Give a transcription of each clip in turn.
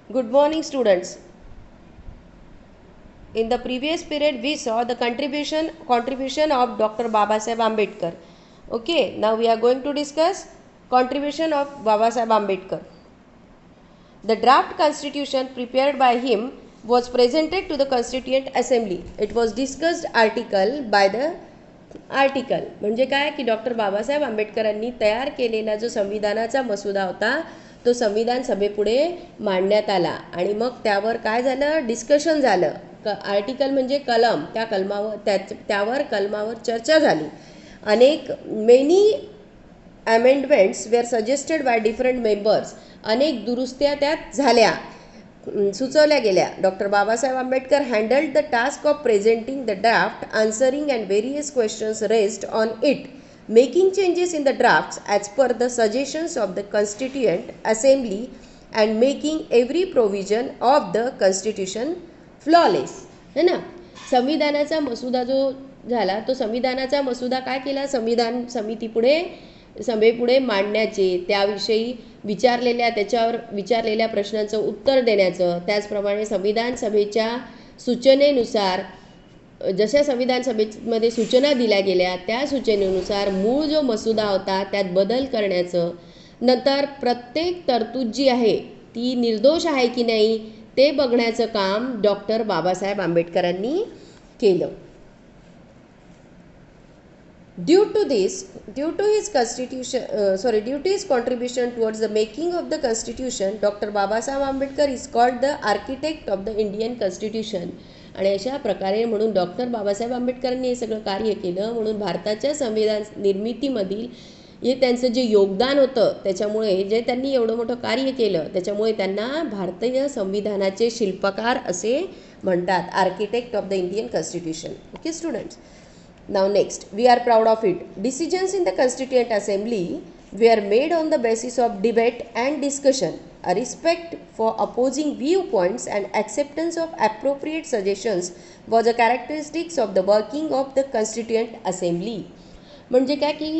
Good morning, students. In the previous period, we saw the contribution of Dr. Babasaheb Ambedkar. Okay, now we are going to discuss contribution of Babasaheb Ambedkar. The draft constitution prepared by him was presented to the Constituent Assembly. It was discussed article by the article म्हणजे काय की doctor Babasaheb आंबेडकरांनी तयार केलेला जो संविधानाचा मसुदा होता तो संविधान सभेपुढे मांडण्यात आला आणि मग त्यावर काय झालं, डिस्कशन झालं. आर्टिकल म्हणजे कलम, त्या कलमावर त्यावर कलमावर चर्चा झाली. अनेक many amendments were suggested by different members. अनेक दुरुस्त्या त्यात झाल्या, सुचवल्या गेल्या. Doctor Babasaheb Ambedkar handled the task of presenting the draft, answering and various questions raised on it, making changes in the drafts as per the suggestions of the constituent assembly and making every provision of the constitution flawless. है ना. संविधानाचा मसुदा जो झाला तो संविधानाचा मसुदा काय केला, संविधान समितीपुढे सभेपुढे मांडण्याचे, त्याविषयी त्याच्यावर विचारलेल्या प्रश्नांचं उत्तर देण्याचं, त्याचप्रमाणे संविधान सभेच्या सूचनेनुसार जशा संविधान सभेमध्ये सूचना दिल्या गेल्या त्या सूचनेनुसार मूळ जो मसुदा होता त्यात बदल करण्याचं, नंतर प्रत्येक तरतूद जी आहे ती निर्दोष आहे की नाही ते बघण्याचं काम डॉक्टर बाबासाहेब आंबेडकरांनी केलं. Due to his contribution towards the making of the Constitution, Dr. Babasaheb Ambedkar is called the architect of the Indian Constitution. आणि अशा प्रकारे म्हणून डॉक्टर बाबासाहेब आंबेडकरांनी हे सगळं कार्य केलं म्हणून भारताच्या संविधान निर्मितीमधील हे त्यांचं जे योगदान होतं त्याच्यामुळे, जे त्यांनी एवढं मोठं कार्य केलं त्याच्यामुळे त्यांना भारतीय संविधानाचे शिल्पकार असे म्हणतात, architect of the Indian constitution. Okay students. Now next, we are proud of it. Decisions in the Constituent Assembly were made on the basis of debate and discussion. A respect for opposing viewpoints and acceptance of appropriate suggestions was a characteristics of the working of the Constituent Assembly. म्हणजे काय की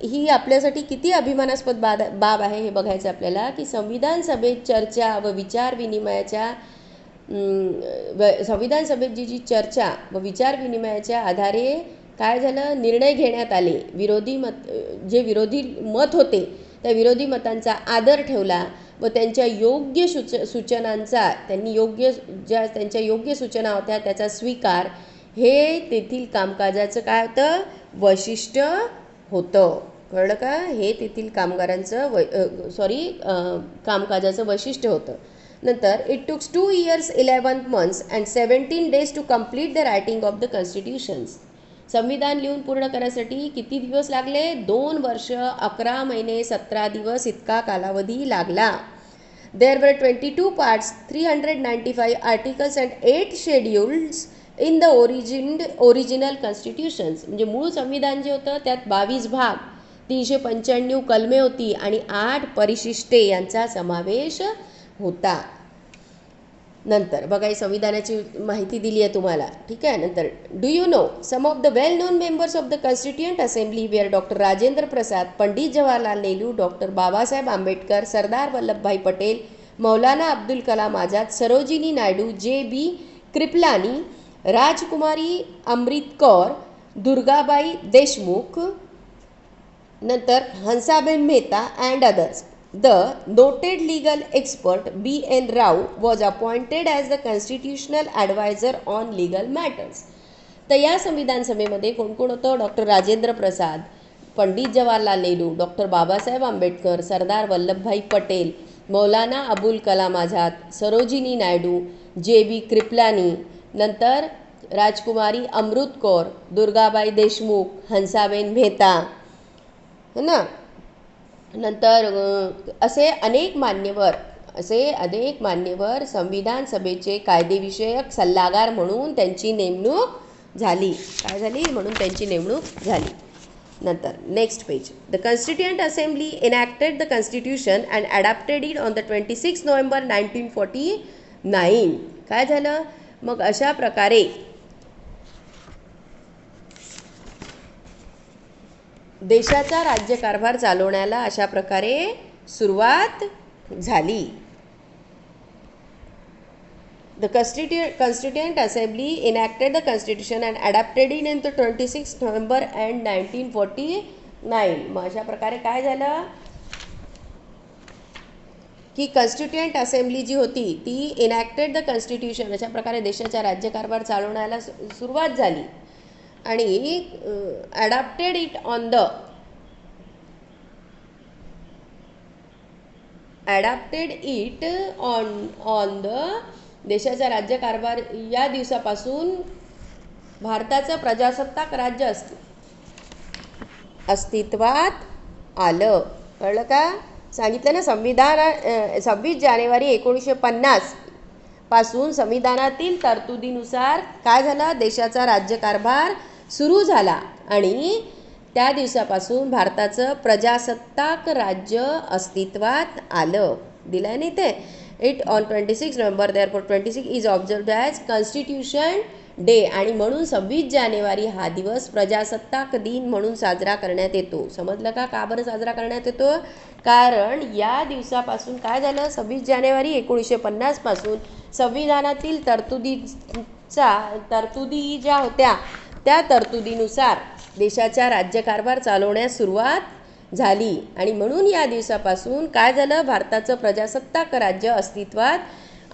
ही आपल्यासाठी किती अभिमानास्पद बाब आहे हे बघायचं आपल्याला की संविधान सभेत चर्चा व विचार विनिमयाच्या संविधान सभेत जी चर्चा व विचार विनिमयाच्या आधारे काय झालं, निर्णय घेण्यात आले. विरोधी मत होते त्या विरोधी मतांचा आदर ठेवला व त्यांच्या योग्य सूचनांचा त्यांच्या योग्य सूचना होत्या त्याचा स्वीकार, हे तेथील कामकाजाचं काय होतं, वैशिष्ट्य होतं. कळलं का. हे तेथील कामकाजाचं वैशिष्ट्य होतं. नंतर it takes 2 years 11 months and 17 days to complete the writing of the constitutions. संविधान लिहून पूर्ण करण्यासाठी किती दिवस लागले, 2 वर्ष 11 महिने 17 दिवस इतका कालावधी लागला. There were 22 parts, 395 articles and 8 schedules in the original constitutions. म्हणजे मूळ संविधान जे होतं त्यात 22 भाग, 395 कलमे होती आणि 8 परिशिष्टे यांचा समावेश होता. नंतर बघा ही संविधानाची माहिती दिली आहे तुम्हाला. ठीक आहे. नंतर do you know some of the well known members of the constituent assembly were doctor Rajendra Prasad, Pandit Jawaharlal Nehru, doctor Babasaheb Ambedkar, Sardar Vallabhbhai Patel, Maulana Abdul Kalam Azad, Sarojini Naidu, J B. Kripalani, Rajkumari Amrit Kaur, Durgabai Deshmukh, नंतर Hansaben Mehta and others. The noted legal expert B.N. Rao was appointed as the constitutional advisor on legal matters. तर या संविधान सभेमध्ये कोण कोण होतं, doctor Rajendra Prasad, Pandit Jawaharlal Nehru, doctor Babasaheb Ambedkar, Sardar Vallabhbhai Patel, Maulana Abul Kalam Azad, Sarojini Naidu, J B. Kripalani, नंतर राजकुमारी अमृत कौर, दुर्गाबाई देशमुख, हंसाबेन मेहता, है ना. नंतर असे अनेक मान्यवर संविधान सभेचे कायदेविषयक सल्लागार म्हणून त्यांची नेमणूक झाली. काय झाली, म्हणून त्यांची नेमणूक झाली. नंतर next page. The constituent assembly enacted the constitution and adapted it on the 26 November 1949. काय झालं मग, अशा प्रकारे देशाचा राज्यकारभार चालवण्याला अशा प्रकारे सुरुवात झाली. The Constituent Assembly enacted the Constitution and adopted it on the 26 November and 1949. मग अशा प्रकारे काय झालं की कॉन्स्टिट्युएंट असेंब्ली जी होती ती इनॅक्टेड द कॉन्स्टिट्यूशन, अशा प्रकारे देशाचा राज्यकारभार चालवण्याला सुरुवात झाली आणि अडॉप्टेड इट ऑन द देशाचा राज्यकारभार या दिवसापासून भारताचं प्रजासत्ताक राज्य अस्तित्वात आलं. कळलं का? सांगितलं ना, 26 जानेवारी 1950 पासून संविधानातील तरतुदीनुसार काय झालं, देशाचा राज्यकारभार सुरू झाला आणि त्या दिवसापासून भारताचं प्रजासत्ताक राज्य अस्तित्वात आलं. दिलं नाही ते. It on 26 November therefore 26 is observed as Constitution Day. आणि म्हणून 26 जानेवारी हा दिवस प्रजासत्ताक दिन म्हणून साजरा करण्यात येतो. समजलं का? का बरं साजरा करण्यात येतो? कारण या दिवसापासून काय झालं, 26 जानेवारी 1950 पासून संविधानातील तरतुदी ज्या होत्या त्या तरतुदीनुसार देशाचा राज्यकारभार चालवण्यास सुरुवात झाली आणि म्हणून या दिवसापासून काय झालं, भारताचं प्रजासत्ताक राज्य अस्तित्वात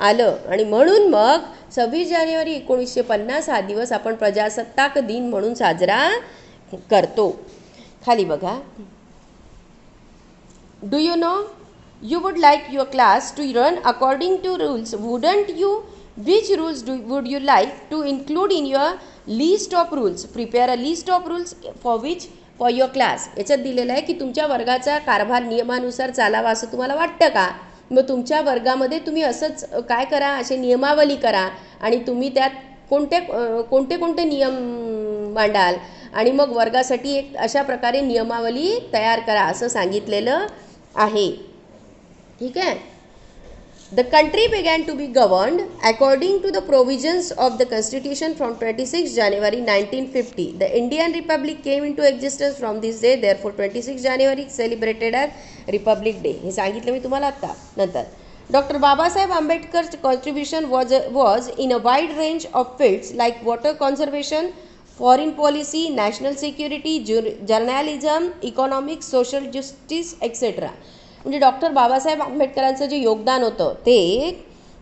आलं. आणि म्हणून मग 26 जानेवारी 1950 हा दिवस आपण प्रजासत्ताक दिन म्हणून साजरा करतो. खाली बघा. Do you know you would like your class to run according to rules, wouldn't you? Which rules would you like to include in your list of rules? Prepare a list of rules for your class. याच्यात दिलेलं आहे की तुमच्या वर्गाचा कारभार नियमानुसार चालावा असं तुम्हाला वाटतं का? मग तुमच्या वर्गामध्ये तुम्ही असंच काय करा, असे नियमावली करा आणि तुम्ही त्यात कोणते नियम मांडाल आणि मग वर्गासाठी एक अशा प्रकारे नियमावली तयार करा असं सांगितलेलं आहे. ठीक आहे. The country began to be governed according to the provisions of the Constitution from 26 January 1950. The Indian Republic came into existence from this day. Therefore, 26 January celebrated as Republic Day. हे सांगितलं मी तुम्हाला आता. नंतर Dr. Babasaheb Ambedkar's contribution was in a wide range of fields like water conservation, foreign policy, national security, journalism, economics, social justice, etc. म्हणजे doctor Babasaheb आंबेडकरांचं जे योगदान होतं ते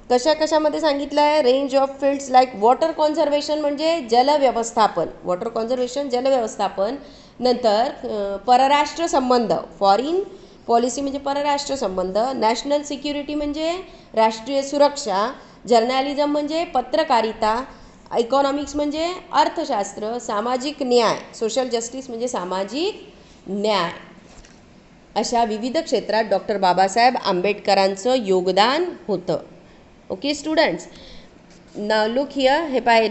कशामध्ये सांगितलं आहे? Range of fields like water conservation म्हणजे जलव्यवस्थापन, वॉटर कॉन्झर्वेशन जलव्यवस्थापन. नंतर परराष्ट्र संबंध, फॉरिन पॉलिसी म्हणजे परराष्ट्र संबंध, नॅशनल सिक्युरिटी म्हणजे राष्ट्रीय सुरक्षा, जर्नलिझम म्हणजे पत्रकारिता, इकॉनॉमिक्स म्हणजे अर्थशास्त्र, सामाजिक न्याय, सोशल जस्टिस म्हणजे सामाजिक न्याय. अशा विविध क्षेत्रात डॉक्टर बाबासाहेब आंबेडकरांचं योगदान होतं. Okay students, now look here. हे पाहे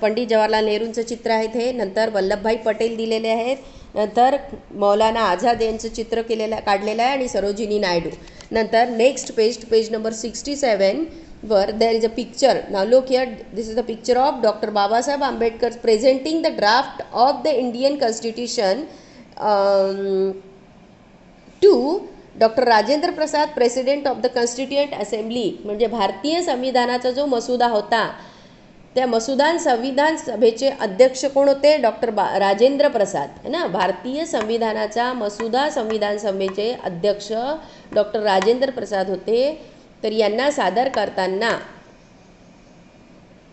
पंडित जवाहरलाल नेहरूंचं चित्र आहे हे. नंतर वल्लभभाई पटेल दिलेले आहेत. नंतर मौलाना आझाद यांचं चित्र काढलेलं आहे आणि सरोजिनी नायडू. नंतर नेक्स्ट पेज नंबर 67 वर there is a picture. Now look here. This is the picture of doctor Babasaheb Ambedkar presenting the draft of the Indian constitution to doctor Rajendra Prasad, president of the constituent assembly. म्हणजे भारतीय संविधानाचा जो मसुदा होता त्या संविधान सभेचे अध्यक्ष कोण होते? डॉक्टर राजेंद्र प्रसाद है ना. भारतीय संविधानाचा मसुदा संविधान सभेचे अध्यक्ष डॉक्टर राजेंद्र प्रसाद होते. तर यांना सादर करताना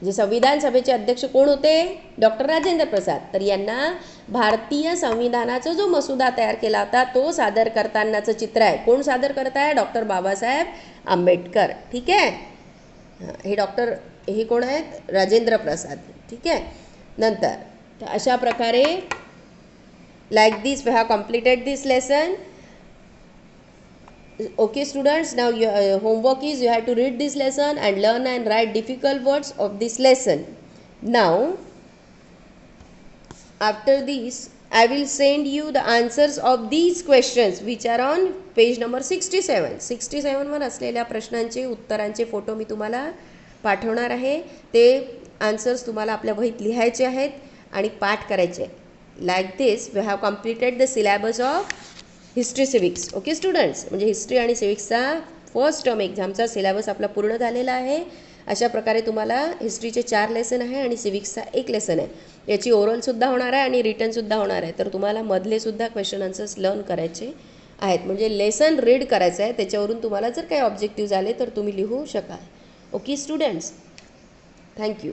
जे संविधान सभेचे अध्यक्ष कोण होते? डॉक्टर राजेंद्र प्रसाद. तर यांना भारतीय संविधानाचा जो मसुदा तयार केला होता तो सादर करतानाचं चित्र आहे. कोण सादर करत आहे? डॉक्टर बाबासाहेब आंबेडकर. ठीक आहे. हे कोण आहेत? राजेंद्र प्रसाद. ठीक आहे. नंतर अशा प्रकारे like this we have completed this lesson. Okay students, now your homework is you have to read this lesson and learn and write difficult words of this lesson. Now after this I will send you the answers of these questions which are on page number 67. 67 वर असलेल्या प्रश्नांचे उत्तरांचे photo मी तुम्हाला पाठवणार आहे. ते answers तुम्हाला आपल्या वहीत लिहायचे आहेत आणि पाठ करायचे. Like this we have completed the syllabus of history civics. Okay students, म्हणजे हिस्ट्री आणि सिविक्सचा फर्स्ट टर्म एक्झामचा सिलेबस आपला पूर्ण झालेला आहे. अशा प्रकारे तुम्हाला हिस्ट्रीचे 4 लेसन आहे आणि सिविक्सचा 1 लेसन आहे. याची ओरलसुद्धा होणार आहे आणि रिटर्नसुद्धा होणार आहे. तर तुम्हाला मधलेसुद्धा क्वेश्चन आन्सर्स लर्न करायचे आहेत. म्हणजे लेसन रीड करायचं आहे, त्याच्यावरून तुम्हाला जर काही ऑब्जेक्टिव्ह झाले तर तुम्ही लिहू शकाल. Okay students, thank you.